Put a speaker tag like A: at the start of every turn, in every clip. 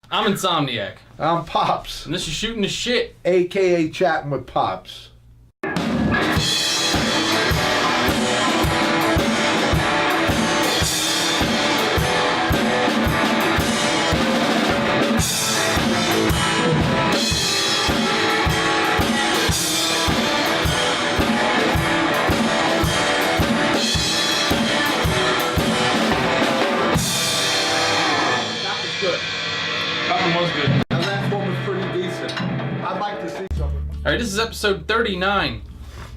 A: I'm Insomniac.
B: I'm Pops,
A: And this is Shooting the Shit.
B: a.k.a. Chatting with Pops.
A: Was good.
B: And that one was pretty decent. I'd like to see something.
A: Alright, this is episode 39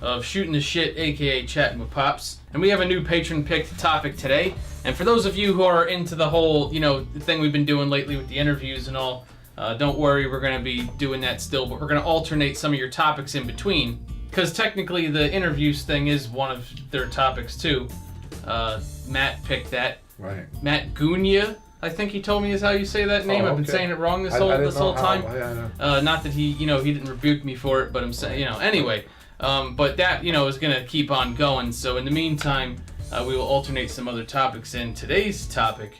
A: of Shooting the Shit, a.k.a. Chatting with Pops. And we have a new patron-picked topic today. And for those of you who are into the whole, the thing we've been doing lately with the interviews and all, don't worry, we're going to be doing that still, but we're going to alternate some of your topics in between. Because technically the interviews thing is one of their topics too. Matt picked that.
B: Right.
A: Matt Gunya, I think he told me is how you say that name.
B: Oh,
A: I've been
B: okay.
A: saying it wrong this
B: I didn't
A: whole
B: know
A: time.
B: how. Yeah, I know.
A: Not that he didn't rebuke me for it, but I'm saying, anyway. But that, is going to keep on going. So in the meantime, we will alternate some other topics in. Today's topic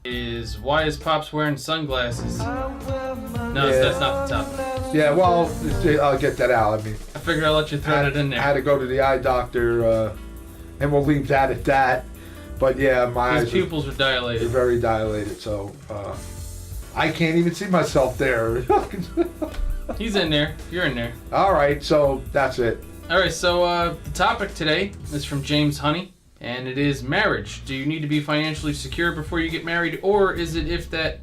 A: is, why is Pops wearing sunglasses? No, that's not the topic.
B: Yeah, well, I'll get that out. I mean,
A: I figured I'll let you throw it in there.
B: I had to go to the eye doctor, and we'll leave that at that. But yeah, my
A: His
B: eyes
A: pupils are
B: are
A: dilated.
B: very dilated, so I can't even see myself there.
A: He's in there. You're in there.
B: All right, so that's it.
A: All right, so the topic today is from James Honey, and it is marriage. Do you need to be financially secure before you get married, or is it if that...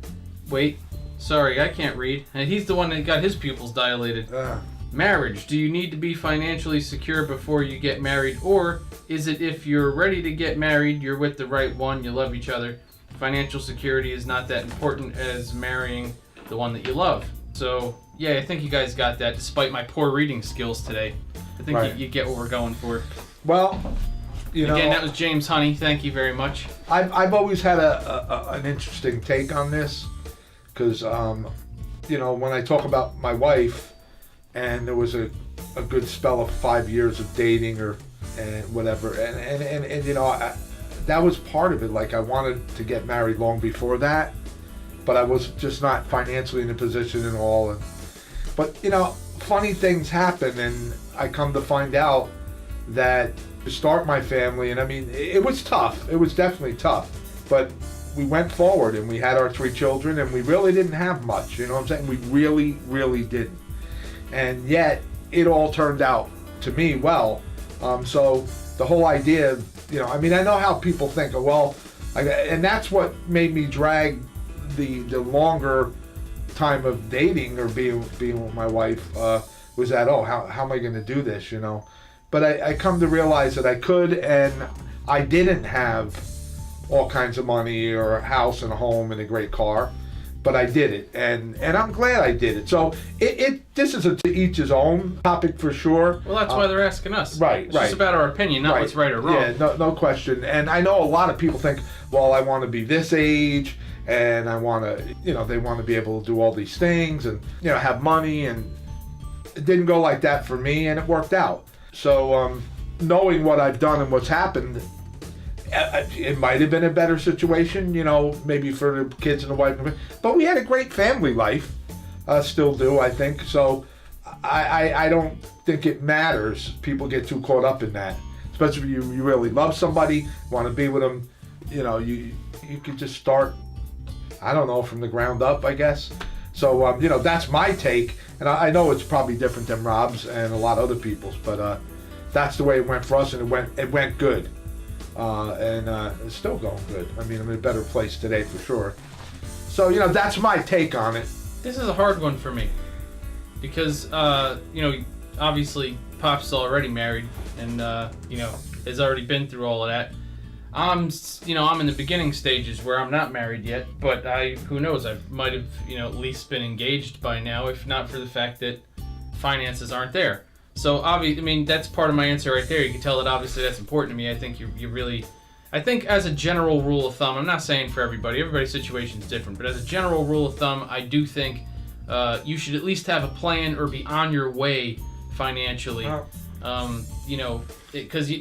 A: Wait, sorry, I can't read. And he's the one that got his pupils dilated. Marriage. Do you need to be financially secure before you get married, or is it if you're ready to get married, you're with the right one, you love each other, financial security is not that important as marrying the one that you love? So, yeah, I think you guys got that despite my poor reading skills today. I think
B: Right.
A: you get what we're going for.
B: Well,
A: Again, that was James Honey. Thank you very much.
B: I've always had an interesting take on this, because when I talk about my wife, and there was a good spell of 5 years of dating and whatever, and that was part of it. Like, I wanted to get married long before that, but I was just not financially in a position and all. But funny things happen, and I come to find out that to start my family, and I mean, it was tough. It was definitely tough, but we went forward and we had our 3 children, and we really didn't have much. You know what I'm saying? We really, really didn't. And yet, it all turned out to me well. So the whole idea of, I know how people think, and that's what made me drag the longer time of dating or being with my wife, was that, how am I going to do this, But I come to realize that I could, and I didn't have all kinds of money or a house and a home and a great car. But I did it, and I'm glad I did it. So this is a to each his own topic for sure.
A: Well, that's why they're asking us.
B: Right,
A: It's just about our opinion, not what's right or wrong.
B: Yeah, no question. And I know a lot of people think, well, I want to be this age, and I want to, they want to be able to do all these things and, have money, and it didn't go like that for me, and it worked out. So knowing what I've done and what's happened, it might have been a better situation, maybe for the kids and the wife. But we had a great family life, still do, I think. So I don't think it matters. People get too caught up in that, especially if you really love somebody, want to be with them. You could just start, I don't know, from the ground up, I guess. So that's my take, and I know it's probably different than Rob's and a lot of other people's, but that's the way it went for us, and it went good. And it's still going good. I mean, I'm in a better place today for sure. So, that's my take on it.
A: This is a hard one for me because, obviously Pop's is already married and, has already been through all of that. I'm in the beginning stages where I'm not married yet, but who knows, I might have, at least been engaged by now, if not for the fact that finances aren't there. So, that's part of my answer right there. You can tell that obviously that's important to me. I think you really... I think as a general rule of thumb, I'm not saying for everybody's situation is different, but as a general rule of thumb, I do think you should at least have a plan or be on your way financially. Because,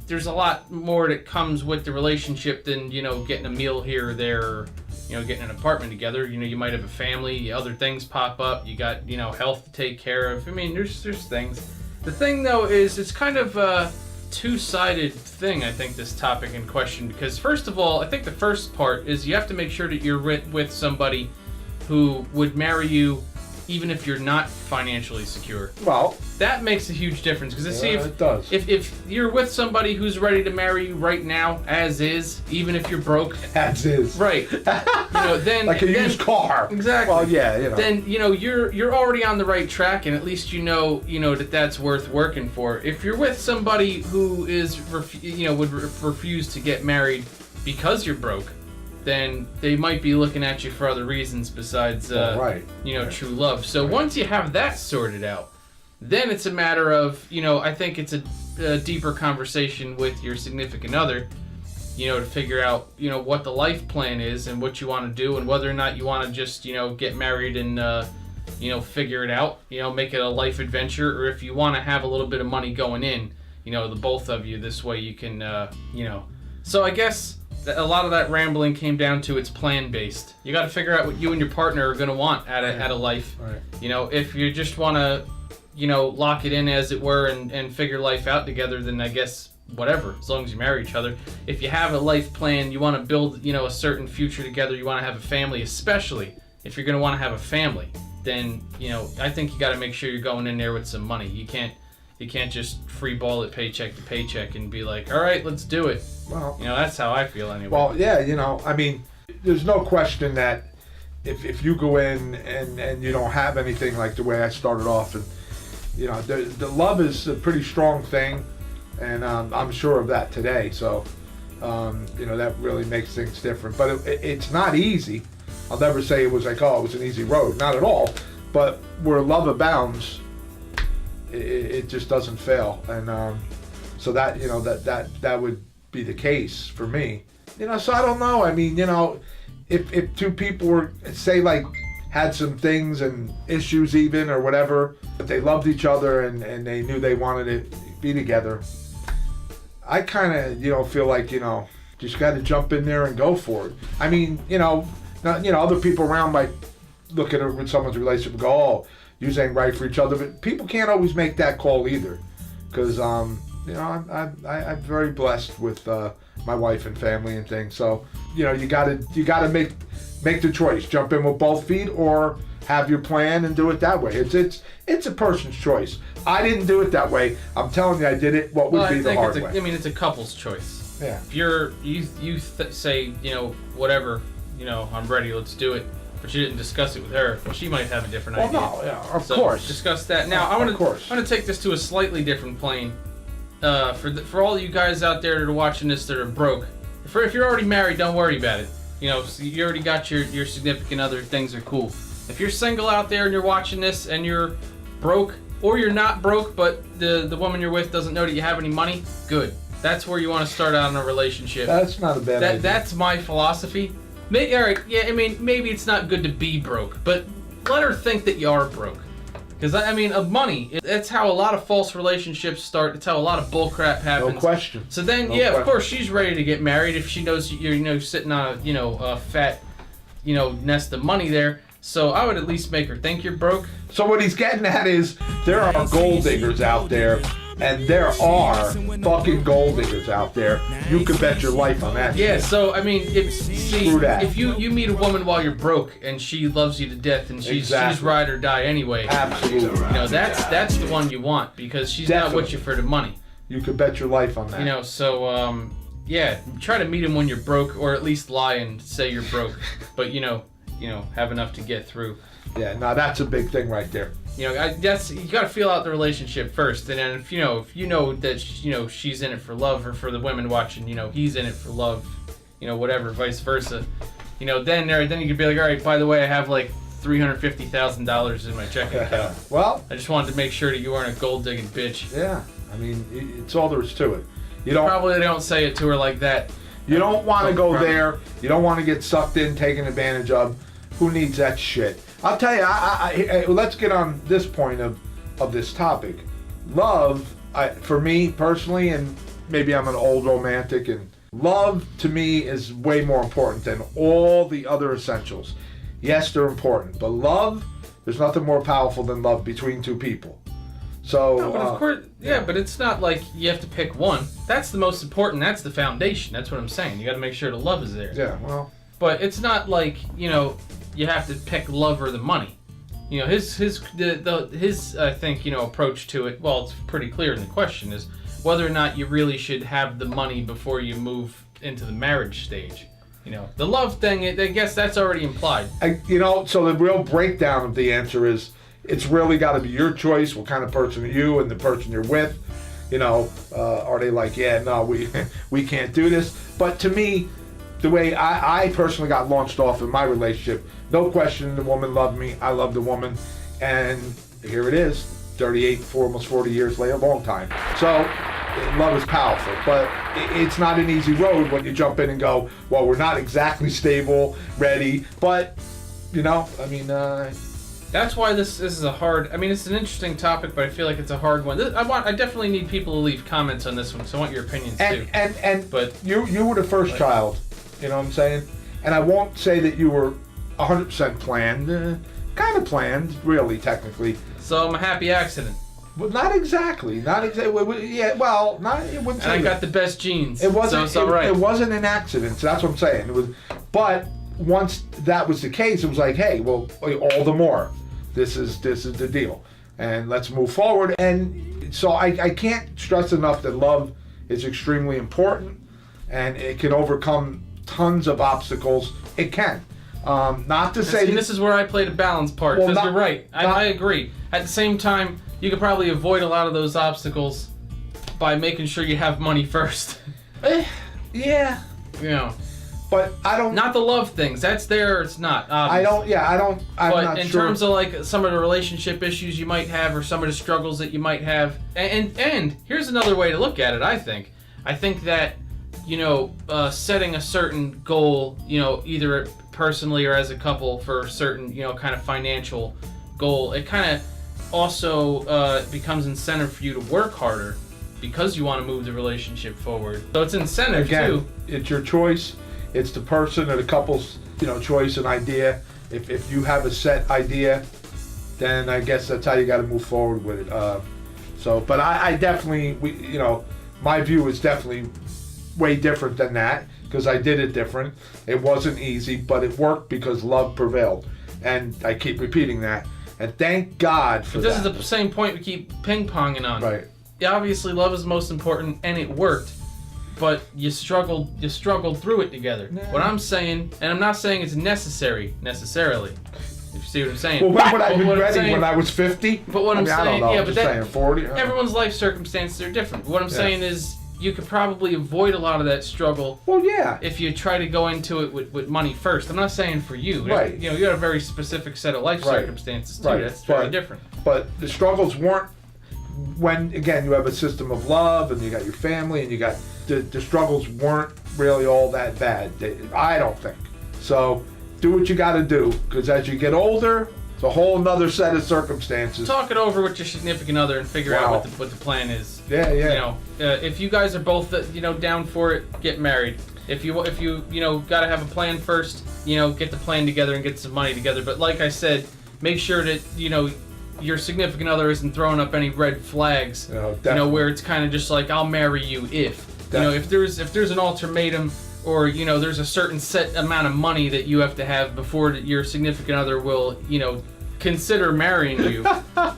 A: there's a lot more that comes with the relationship than, getting a meal here or there, getting an apartment together. You might have a family, other things pop up. You got, health to take care of. I mean, there's things. The thing, though, is it's kind of a two-sided thing, I think, this topic in question. Because, first of all, I think the first part is you have to make sure that you're with somebody who would marry you even if you're not financially secure.
B: Well,
A: that makes a huge difference. Because
B: it does.
A: If you're with somebody who's ready to marry you right now, as is, even if you're broke.
B: As is.
A: Right. Then...
B: like a used car.
A: Exactly.
B: Well, yeah,
A: Then, you're already on the right track, and at least that's worth working for. If you're with somebody who is, would refuse to get married because you're broke, then they might be looking at you for other reasons besides, true love. So once you have that sorted out, then it's a matter of, I think it's a deeper conversation with your significant other, to figure out, what the life plan is and what you want to do and whether or not you want to just, get married and, figure it out, make it a life adventure, or if you want to have a little bit of money going in, the both of you, this way you can, So I guess a lot of that rambling came down to it's plan-based. You got to figure out what you and your partner are going to want out of life.
B: Right.
A: If you just want to, lock it in, as it were, and figure life out together, then I guess whatever, as long as you marry each other. If you have a life plan, you want to build, a certain future together, you want to have a family, especially if you're going to want to have a family, then, I think you got to make sure you're going in there with some money. You can't just free ball it paycheck to paycheck and be like, all right, let's do it.
B: Well,
A: that's how I feel anyway.
B: Well, yeah, I mean, there's no question that if you go in and you don't have anything like the way I started off, and the love is a pretty strong thing, and I'm sure of that today. So, that really makes things different. But it's not easy. I'll never say it was like, oh, it was an easy road. Not at all. But where love abounds, it just doesn't fail, and so that that would be the case for me. So I don't know. I mean, if two people were, say, like, had some things and issues even or whatever, but they loved each other and they knew they wanted to be together, I kind of feel like just got to jump in there and go for it. I mean, other people around might look at it with someone's relationship and go, oh, you ain't right for each other, but people can't always make that call either, because I'm very blessed with my wife and family and things. So you gotta make the choice, jump in with both feet, or have your plan and do it that way. It's a person's choice. I didn't do it that way. I'm telling you, I did it. What would be the hard way?
A: I mean, it's a couple's choice.
B: Yeah.
A: If you say whatever, I'm ready, let's do it. But you didn't discuss it with her. Well, she might have a different idea.
B: Well, no, yeah, of course.
A: Discuss that. Now, I want to take this to a slightly different plane. For all you guys out there that are watching this that are broke, if you're already married, don't worry about it. So you already got your significant other. Things are cool. If you're single out there and you're watching this and you're broke, or you're not broke, but the woman you're with doesn't know that you have any money, good. That's where you want to start out in a relationship.
B: That's not a bad idea.
A: That's my philosophy. All right, yeah, I mean, maybe it's not good to be broke, but let her think that you are broke. Because, I mean, of money, that's how a lot of false relationships start. It's how a lot of bullcrap happens.
B: No question.
A: So then, of course, she's ready to get married if she knows you're, sitting on a fat, nest of money there. So I would at least make her think you're broke.
B: So what he's getting at is there are gold diggers out there. And there are fucking gold diggers out there. You can bet your life on that.
A: Yeah,
B: shit.
A: so I mean, if you meet a woman while you're broke and she loves you to death and she's ride or die anyway.
B: Absolutely.
A: That's the one you want, because she's not with you for the money.
B: You can bet your life on that.
A: So try to meet him when you're broke, or at least lie and say you're broke, but have enough to get through.
B: Yeah, no, that's a big thing right there.
A: You got to feel out the relationship first, and then if you know that she's in it for love, or for the women watching, he's in it for love, whatever, vice versa, then you could be like, all right, by the way, I have like $350,000 in my checking account.
B: Well,
A: I just wanted to make sure that you weren't a gold digging bitch.
B: Yeah, I mean, it's all there is to it.
A: Probably don't say it to her like that.
B: You don't want to go there. You don't want to get sucked in, taken advantage of. Who needs that shit? I'll tell you, let's get on this point of this topic. Love, for me personally, and maybe I'm an old romantic and Love, to me, is way more important than all the other essentials. Yes, they're important, but love, there's nothing more powerful than love between two people. So,
A: No, but of course, yeah, but it's not like you have to pick one. That's the most important. That's the foundation. That's what I'm saying. You got to make sure the love is there.
B: Yeah, well.
A: But it's not like, you know, you have to pick love or the money. You know, his I think, you know, approach to it, well, it's pretty clear in the question, is whether or not you really should have the money before you move into the marriage stage. You know, the love thing, I guess that's already implied.
B: So the real breakdown of the answer is, it's really got to be your choice. What kind of person are you and the person you're with? You know, are they like, yeah, no, we can't do this? But to me, the way I personally got launched off in my relationship, no question, the woman loved me. I loved the woman, and here it is, 38, almost 40 years later, a long time. So love is powerful, but it's not an easy road when you jump in and go, well, we're not exactly stable, ready, but you know, I mean.
A: That's why this is a hard. I mean, it's an interesting topic, but I feel like it's a hard one. I definitely need people to leave comments on this one, so I want your opinions too.
B: But you were the first child, you know what I'm saying? And I won't say that you were 100% planned, kind of planned, really, technically.
A: So I'm a happy accident.
B: Well, not exactly. Yeah, well, not. It wouldn't.
A: And I got the best genes.
B: It wasn't.
A: So it's all right.
B: It wasn't an accident. So that's what I'm saying. It was, but once that was the case, it was like, hey, well, all the more. This is the deal, and let's move forward. And so I can't stress enough that love is extremely important, and it can overcome tons of obstacles. It can. Not to say
A: this is where I play the balance part, because you're right. I agree. At the same time, you could probably avoid a lot of those obstacles by making sure you have money first.
B: Yeah.
A: You know.
B: But I don't.
A: Not the love things. That's there or it's not.
B: Obviously. I don't. Yeah, I don't. I'm
A: but
B: not
A: in
B: sure.
A: terms of like some of the relationship issues you might have, or some of the struggles that you might have, and here's another way to look at it. I think that, you know, setting a certain goal, you know, either personally or as a couple for a certain, you know, kind of financial goal, it kind of also becomes incentive for you to work harder because you want to move the relationship forward. So it's incentive too.
B: It's your choice. It's the person or the couple's, you know, choice and idea. If you have a set idea, then I guess that's how you got to move forward with it. But I definitely, you know, my view is definitely way different than that because I did it different. It wasn't easy, but it worked because love prevailed, and I keep repeating that. And thank God for that.
A: This is the same point we keep ping-ponging on.
B: Right.
A: Yeah, obviously, love is most important, and it worked. But you struggled through it together. Nah. What I'm saying, and I'm not saying it's necessarily. If you see what I'm saying.
B: Well, when would I have been ready? When I was 50?
A: But what I'm saying,
B: I don't know,
A: yeah,
B: I'm
A: but
B: just saying 40.
A: Everyone's life circumstances are different. What I'm saying is, you could probably avoid a lot of that struggle.
B: Well, yeah.
A: If you try to go into it with money first. I'm not saying for you.
B: Right.
A: You know, you got a very specific set of life circumstances too.
B: Right.
A: That's very different.
B: But the struggles weren't when, again, you have a system of love and you got your family and you got the struggles weren't really all that bad. I don't think. So do what you got to do, because as you get older, it's a whole nother set of circumstances.
A: Talk it over with your significant other and figure out what the plan is.
B: Yeah.
A: You know, if you guys are both down for it, get married. If you got to have a plan first, you know, get the plan together and get some money together. But like I said, make sure that your significant other isn't throwing up any red flags. Where it's kind of just like, I'll marry you if. If there's an ultimatum, or there's a certain set amount of money that you have to have before your significant other will consider marrying you,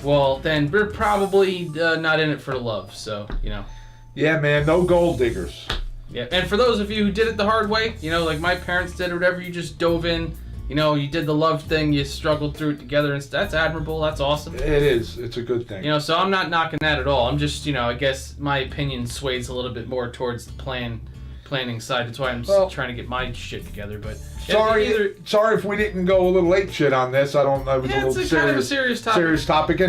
A: well then we're probably not in it for the love. So
B: Yeah, man, no gold diggers.
A: Yeah, and for those of you who did it the hard way, like my parents did, or whatever, you just dove in. You did the love thing, you struggled through it together, and that's admirable, that's awesome.
B: It is, it's a good thing.
A: So I'm not knocking that at all. I'm just, I guess my opinion sways a little bit more towards the planning side. That's why I'm trying to get my shit together. But
B: sorry if we didn't go a little ape shit on this. I don't know. It was
A: it's kind of a serious topic.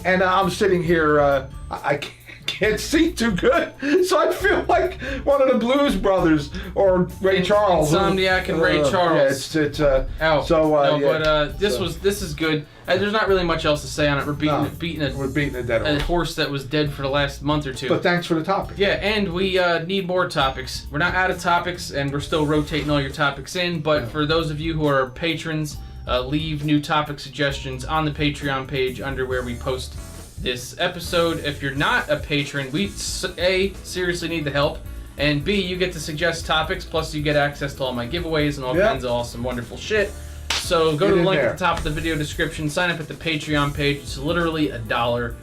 B: And I'm sitting here. I can't see too good, so I feel like one of the Blues Brothers or Ray Charles.
A: Insomniac and Ray Charles.
B: Yeah, it's
A: out.
B: So
A: This is good. There's not really much else to say on it. We're beating
B: a dead
A: horse that was dead for the last month or two.
B: But thanks for the topic.
A: Yeah, and we need more topics. We're not out of topics, and we're still rotating all your topics in. But for those of you who are patrons, leave new topic suggestions on the Patreon page under where we post this episode. If you're not a patron, we seriously need the help, and B, you get to suggest topics, plus you get access to all my giveaways and all kinds of awesome, wonderful shit. So go to the link at the top of the video description, sign up at the Patreon page. It's literally $1.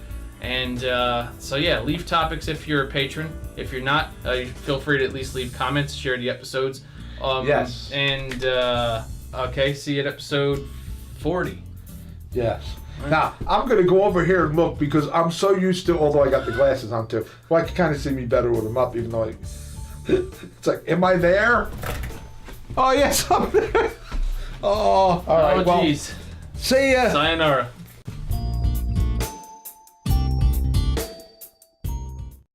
A: And so yeah, leave topics if you're a patron. If you're not, feel free to at least leave comments, share the episodes.
B: Yes.
A: And okay, see you at episode 40.
B: Yes. Now, I'm going to go over here and look because I'm so used to, although I got the glasses on too, well, I can kind of see me better with them up, even though it's like, am I there? Oh, yes, I'm there. Oh, all right.
A: Oh, jeez.
B: See ya.
A: Sayonara.